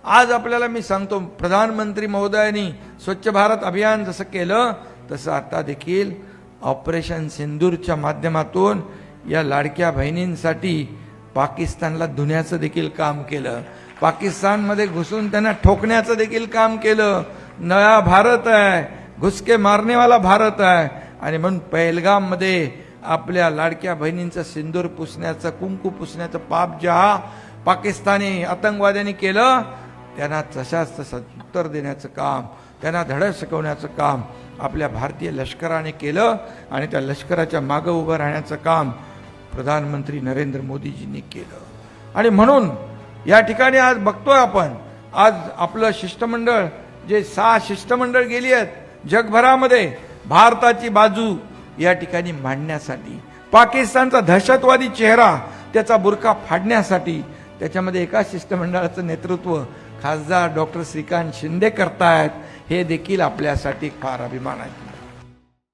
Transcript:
आज आपल्याला मी सांगतो, प्रधानमंत्री महोदयांनी स्वच्छ भारत अभियान जसं केलं तसं आता देखील ऑपरेशन सिंदूरच्या माध्यमातून या लाडक्या बहिणींसाठी पाकिस्तानला धुण्याचं देखील काम केलं, पाकिस्तानमध्ये घुसून त्यांना ठोकण्याचं देखील काम केलं. नया भारत आहे, घुसके मारने वाला भारत आहे. आणि म्हणून पहलगाममध्ये आपल्या लाडक्या बहिणींचं सिंदूर पुसण्याचं, कुंकू पुसण्याचं पाप ज्या पाकिस्तानी आतंकवाद्यांनी केलं, त्यांना तशाच तसं उत्तर देण्याचं काम, त्यांना धडक शिकवण्याचं काम आपल्या भारतीय लष्कराने केलं. आणि त्या लष्कराच्या मागं उभं राहण्याचं काम प्रधानमंत्री नरेंद्र मोदीजींनी केलं. आणि म्हणून या ठिकाणी आज बघतोय आपण, आज आपलं शिष्टमंडळ, जे 6 शिष्टमंडळ गेली आहेत जगभरामध्ये भारताची बाजू या ठिकाणी मांडण्यासाठी, पाकिस्तानचा दहशतवादी चेहरा त्याचा बुरखा फाडण्यासाठी, त्याच्यामध्ये एका शिष्टमंडळाचं नेतृत्व खासदार डॉक्टर श्रीकांत शिंदे करतायत. हे देखील आपल्यासाठी फार अभिमान आहे.